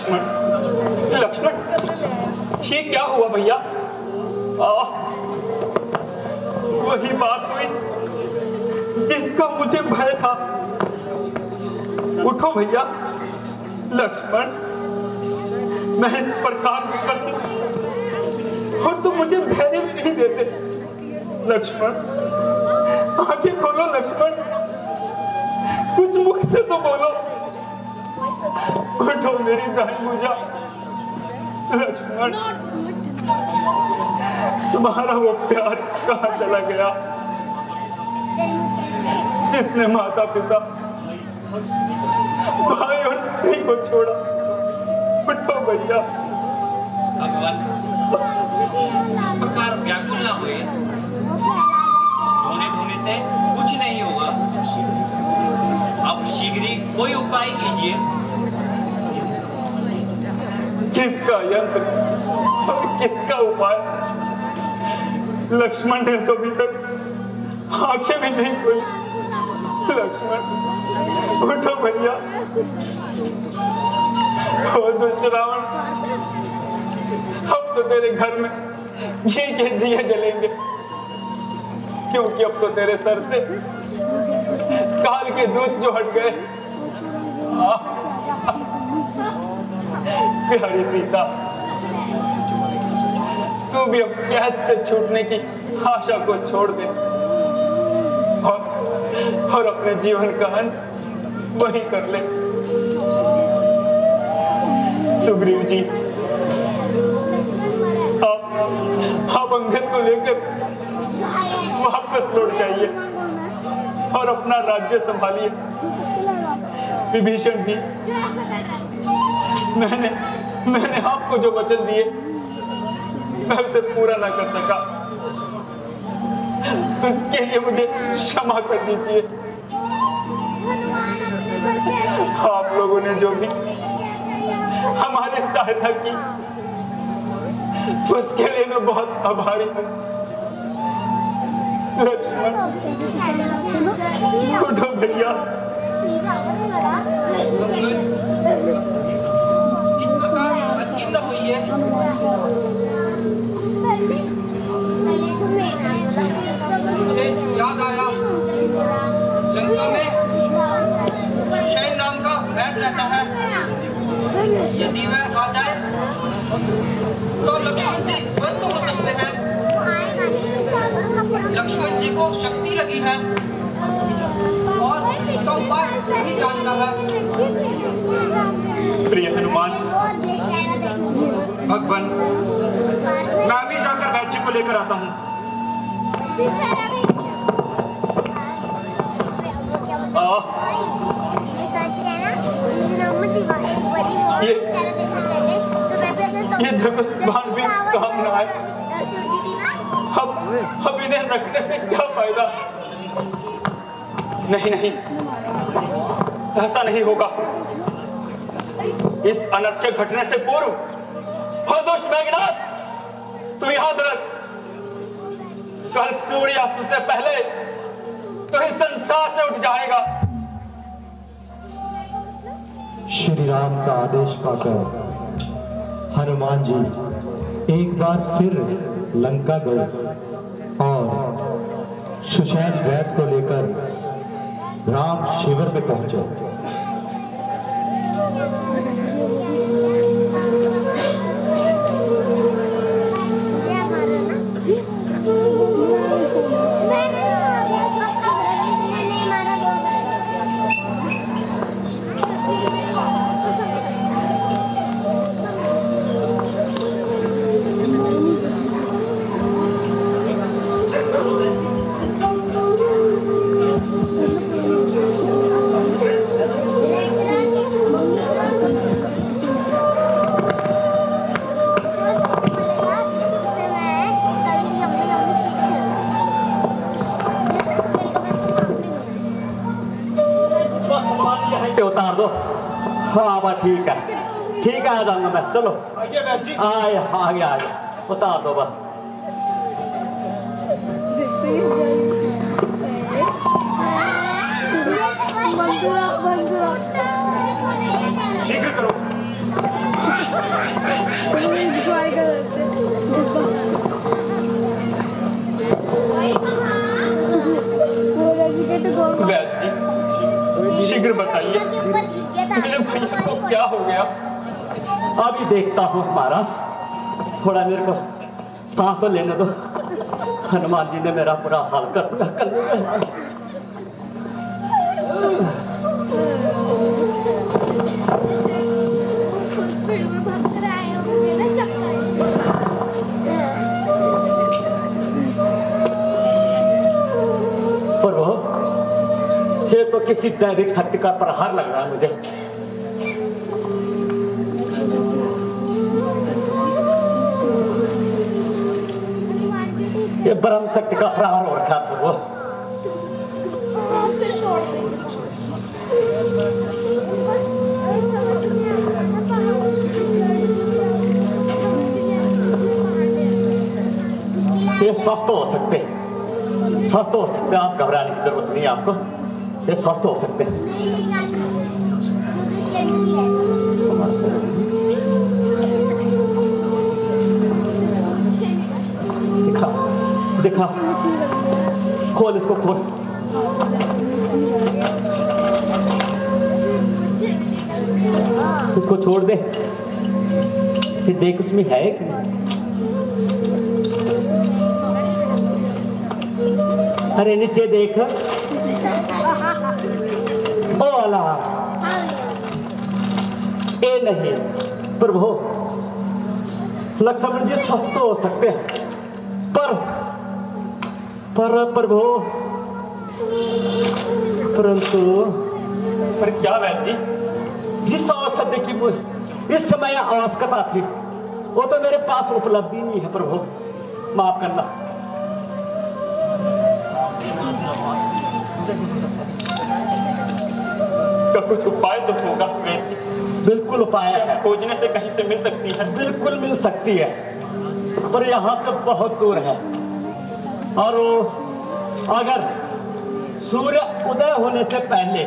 लक्ष्मण, लक्ष्मण, ये क्या हुआ भैया? वही बात हुई जिसका मुझे भय था। उठो भैया। लक्ष्मण, मैं इस प्रकार भी करती और तुम मुझे धैर्य भी नहीं देते। लक्ष्मण, आंखें खोलो लक्ष्मण, कुछ मुख से तो बोलो। उठो मेरी दाई मुझा। लक्ष्मण, तुम्हारा वो प्यार कहाँ चला गया जिसने माता पिता, भाई और स्त्री को छोड़ा? उठो भैया। भगवान, इस प्रकार व्याकुल ना हुए। रोने से कुछ नहीं होगा। अब शीघ्र ही कोई उपाय कीजिए। किसका यंत्र और किसका उपाय? लक्ष्मण ने तो अभी तक आंखें भी नहीं खोली। लक्ष्मण, उठो भैया। ओ दुष्ट रावण, अब तो तेरे घर में घी के दिए जलेंगे, क्योंकि अब तो तेरे सर से काल के दूत जो हट गए। प्यारी सीता, तू भी अब कैद से छूटने की आशा को छोड़ दे और अपने जीवन का अंत वही कर ले। सुग्रीव जी, आप अंगद को लेकर वापस लौट जाइए और अपना राज्य संभालिए। विभीषण जी, मैंने आपको जो वचन दिए मैं उसे पूरा ना कर सका, उसके लिए मुझे क्षमा कर दीजिए। आप लोगों ने जो भी हमारी सहायता की उसके लिए मैं बहुत आभारी हूँ। लक्ष्मण, उठो भैया। इस प्रकार अधीर हुई है। मुझे याद आया, लंका में सुषेण नाम का वैद्य रहता है। यदि वह आ जाए तो लक्ष्मण जी स्वस्थ हो सकते हैं। लक्ष्मण जी को शक्ति लगी है और इसका उपाय नहीं जानता है। प्रिय हनुमान, भगवान, मैं अभी जाकर वैद्य को लेकर आता हूँ। ये धनुष्बाण भी काम न आए। अब इन्हें रखने से क्या फायदा? नहीं, ऐसा नहीं होगा। इस अनर्थ के घटने से पूर्व हो दुष्ट मेघनाथ, तू याद रख, कल सूर्यास्त से पहले तो इस संसार से उठ जाएगा। श्री राम का आदेश पाकर हनुमान जी एक बार फिर लंका गए और सुषेण वैद्य को लेकर राम शिविर में पहुंचे। उतार दो। हाँ बस ठीक है, आ जाऊंगा मैं। चलो आ गया उतार दो बस। शीघ्र करो। क्या हो गया? अभी देखता हूँ महाराज, थोड़ा मेरे को सांस तो लेने दो। हनुमान जी ने मेरा पूरा हाल कर दिया पर वो ये तो किसी दैविक शक्ति का प्रहार लग रहा है मुझे। ये ब्रह्म शक्ति का प्रहार हो रखा था वो। ये स्वस्थ हो सकते हैं, स्वस्थ हो सकते हैं, आप घबराने की जरूरत नहीं है आपको, ये स्वस्थ हो सकते हैं। दिखा दिखा, खोल इसको, खोल। इसको छोड़ दे, फिर देख उसमें है कि नहीं। अरे नीचे देख, ओ अल्लाह, ये नहीं प्रभु, लक्ष्मण जी स्वस्थ हो सकते हैं, पर प्रभु, परंतु पर क्या वैद्य जी? जिस औषधि की इस समय आवश्यकता थी वो तो मेरे पास उपलब्धि नहीं है प्रभु, माफ करना। का कुछ उपाय तो होगा वैद्य जी? बिल्कुल उपाय है, खोजने से कहीं से मिल सकती है? बिल्कुल मिल सकती है, पर यहाँ से बहुत दूर है, और अगर सूर्य उदय होने से पहले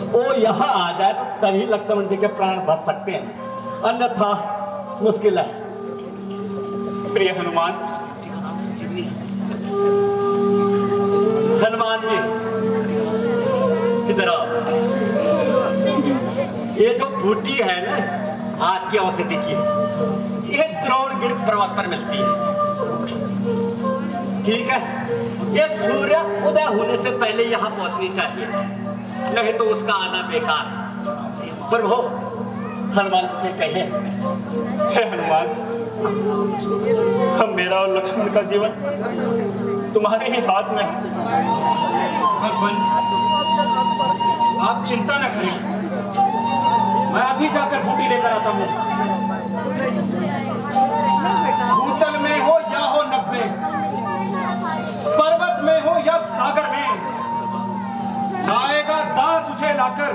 वो यहाँ आ जाए तो तभी लक्ष्मण जी के प्राण बच सकते हैं, अन्यथा मुश्किल है। प्रिय हनुमान, हनुमान जी इधर आओ। ये जो बूटी है ना आज की औषधि की, ये द्रोणगिरि पर्वत पर मिलती है, ठीक है। ये सूर्य उदय होने से पहले यहाँ पहुंचनी चाहिए, नहीं तो उसका आना बेकार। प्रभु हनुमान से कहिए, हे हनुमान, हम मेरा और लक्ष्मण का जीवन तुम्हारे ही हाथ में है। भगवान आप चिंता न करें, मैं अभी जाकर बूटी लेकर आता हूँ। भूतल में हो या हो नभ में, पर्वत में हो या सागर में, आएगा दास उसे लाकर,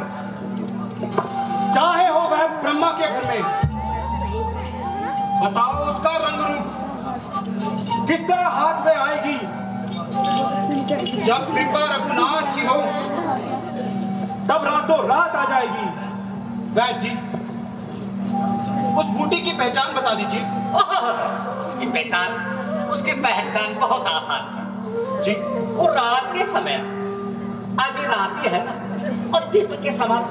चाहे हो वह ब्रह्मा के घर में। बताओ उसका रंग रूप किस तरह हाथ में आएगी, जब कृपा रघुनाथ की हो तब रातों रात आ जाएगी। वैद्य जी उस बूटी की पहचान बता दीजिए। उसकी पहचान बहुत आसान है जी। वो रात के समय, अभी रात है ना, और दीपक के समान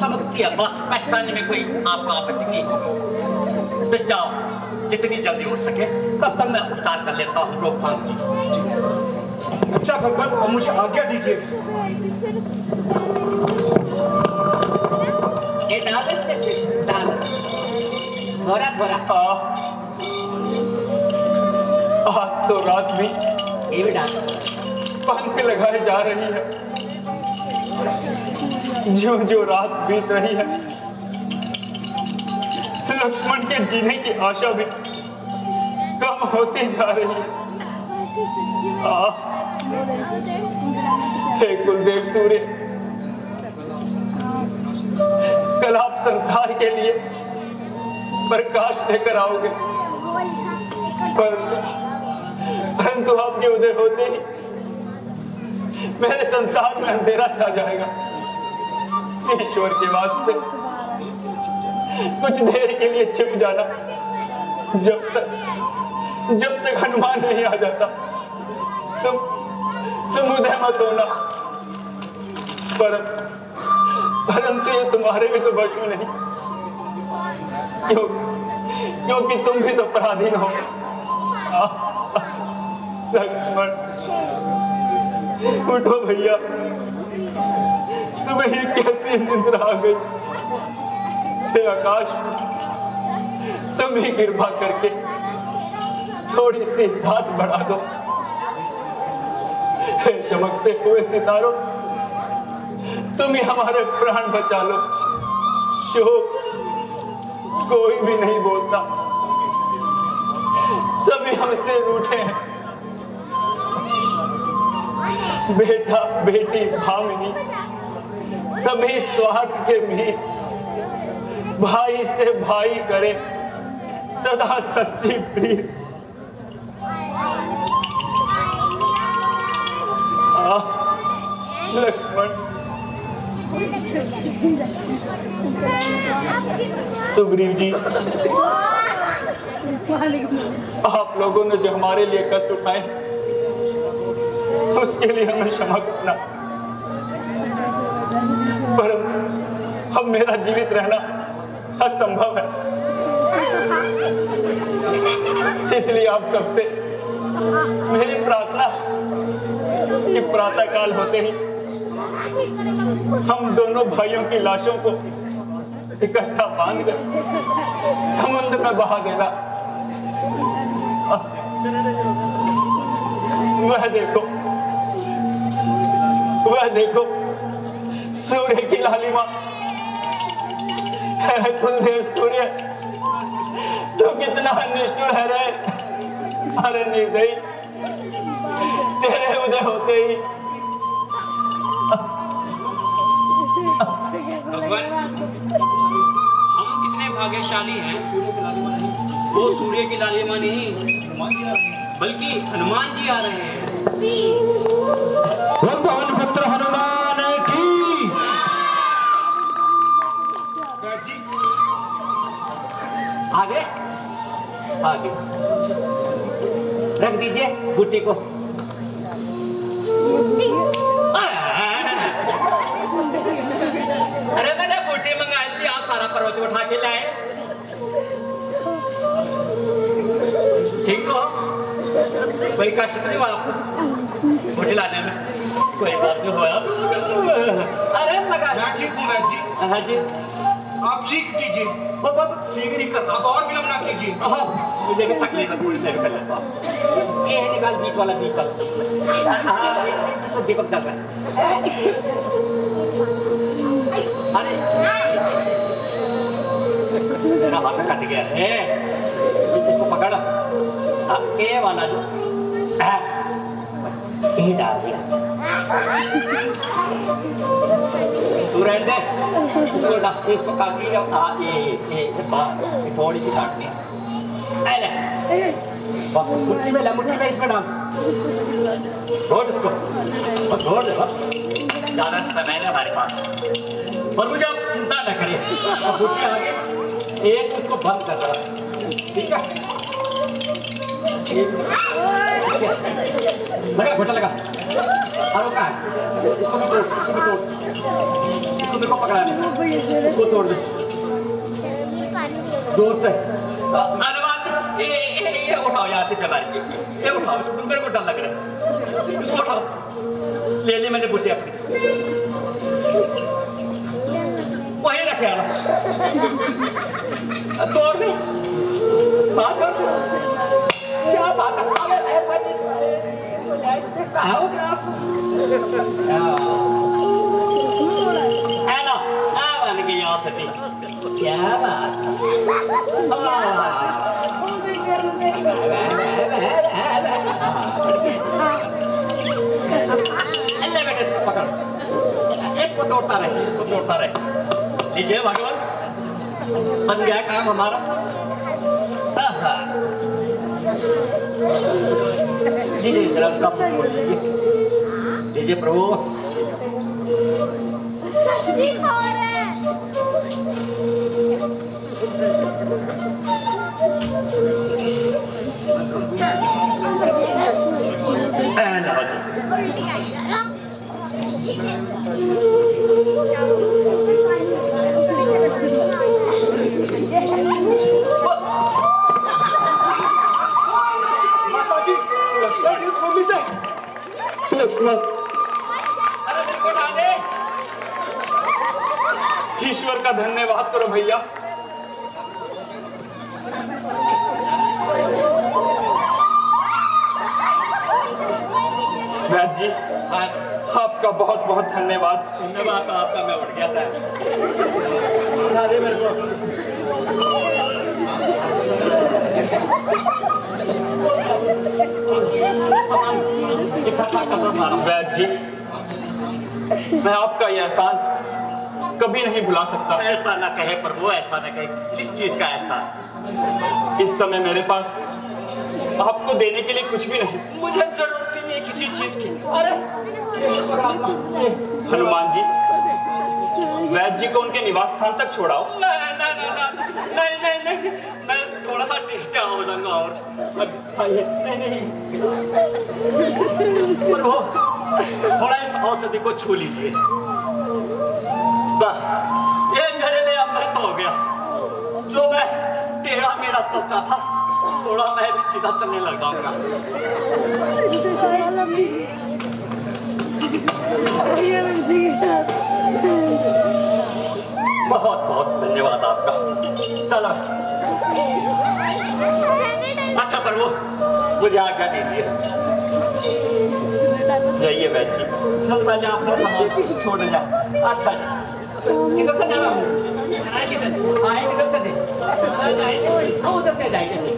चमकती है, बस पहचानने में कोई आपको आपत्ति नहीं होगी। तो जाओ, जितनी जल्दी हो सके तब तक मैं उपचार कर लेता हूँ रोकथाम की। अच्छा भगवान, अब मुझे आज्ञा दीजिए। ये डाल थोड़ा थोड़ा। आज तो रात भी ये भी डाल, पंख लगाए जा रही है, जो जो रात बीत रही है, लक्ष्मण के जीने की आशा भी कम होती जा रही है। हे कुलदेव सूर्य, कल आप संसार के लिए प्रकाश लेकर आओगे, परंतु आपके उदय होते ही मेरे संसार में अंधेरा छा जाएगा। ईश्वर के वास्ते कुछ देर के लिए छिप जाना, जब तक हनुमान नहीं आ जाता तुम उदय मत होना। परंतु ये तुम्हारे भी तो बस में नहीं, क्योंकि तुम भी तो पराधीन हो। लक्ष्मण उठो भैया, तुम्हें ये कैसी निंद्रा आ गई? हे आकाश, तुम ही कृपा करके थोड़ी सी रात बढ़ा दो। हे चमकते हुए सितारों, तुम ही हमारे प्राण बचा लो। शोक कोई भी नहीं बोलता, सभी हमसे रूठे हैं। बेटा बेटी भामिनी सभी स्वार्थ के बीच भाई से भाई करे सदा सच्ची प्रीत। लक्ष्मण, सुग्रीव जी, आप लोगों ने जो हमारे लिए कष्ट उठाए उसके लिए हमें क्षमा करना, पर अब मेरा जीवित रहना असंभव है। इसलिए आप सबसे मेरी प्रार्थना कि प्रातः काल होते ही हम दोनों भाइयों की लाशों को इकट्ठा बांधकर समुद्र में बहा देना। वह देखो सूर्य की लालिमा। कुलदेव सूर्य, तो कितना निष्ठुर है रे। अरे निर्दयी, तेरे उदय होते ही भगवान, हम कितने भाग्यशाली हैं। वो सूर्य की लालिमा नहीं, बल्कि हनुमान जी आ रहे हैं। भगवान पुत्र हनुमान की। आगे आगे रख दीजिए गुट्टी को। अरे मैंने गुट्टी मंगाई थी, आप सारा पर्वत उठा के लाए। ठीक हो, कोई कष्ट नहीं हुआ आपको गुट्टी लाने में? कोई बात नहीं हुआ। अरे लगा मैं ठीक हूँ वैद जी। हाँ जी, आप ठीक कीजिए, ठीक नहीं करता। आप और विलंब ना कीजिए। मुझे भी तकलीफ है, थोड़ी देर कर लेता हूँ। ये निकाल बीच वाला, बीच वाला। हाँ, तो दीपक जल रहा है। अरे मेरा हाथ कट गया है, इसको पकड़। ये वाला जो ये डाल दिया, तू रहने दे। इसको काट लिया। ये थोड़ी सी काटनी है। मुट्ठी में मुट्ठी में इसमें डाल, छोड़ इसको और छोड़ दे। ज्यादा समय है हमारे पास, और मुझे आप चिंता न करिए। अब मुट्ठी आगे एक उसको बंद कर रहा, ठीक है? लगा घोटा लगा, और वो कहाँ है? इसको भी तोड़, इसको भी तोड़, इसको मेरे को पकड़ा नहीं, इसको तोड़ दे जोर से। ये उठाओ यहाँ से, चला ये उठाओ, इसको मेरे को डर लग रहा है। इसको उठाओ, ले ली मैंने बुट्टी अपनी, वहीं रखे आना। तोड़ नहीं, बात कर, क्या बात है? ऐसा है ना, बन गई यहाँ से। क्या बात पकड़, इसको तोड़ता रहे, इसको तोड़ता रहे। लीजिए भगवान, बन गया काम हमारा। लीजिए जरा कप लीजिए प्रभु। का धन्यवाद करो भैया। वैद्य जी, आपका बहुत बहुत धन्यवाद। धन्यवाद तो आपका, मैं उठ गया था। बता दे मेरे को। वैद्य जी, मैं आपका यह एहसान कभी नहीं भुला सकता। ऐसा ना कहे प्रभु, ऐसा ना कहे। किस चीज का एहसान? इस समय मेरे पास आपको देने के लिए कुछ भी नहीं। मुझे जरूरत नहीं है किसी चीज की। अरे हनुमान जी, वैद्य जी को उनके निवास स्थान तक छोड़ाओ। नहीं, मैं थोड़ा सा टीका हो जाऊंगा और नहीं। पर वो थोड़ा इस औषधि को छू लीजिए। बस ये मेरे लिए अमृत हो गया। जो मैं टेढ़ा मेरा चलता था, थोड़ा मैं भी सीधा चलने लग जाऊंगा। बहुत बहुत धन्यवाद आपका। चलो अच्छा प्रभु, मुझे आज्ञा दीजिए। जाइए वैद्य जी। चल मैं आपको छोड़ जा। अच्छा किधर से जाना है? आए किधर से थे? उधर से जाएंगे।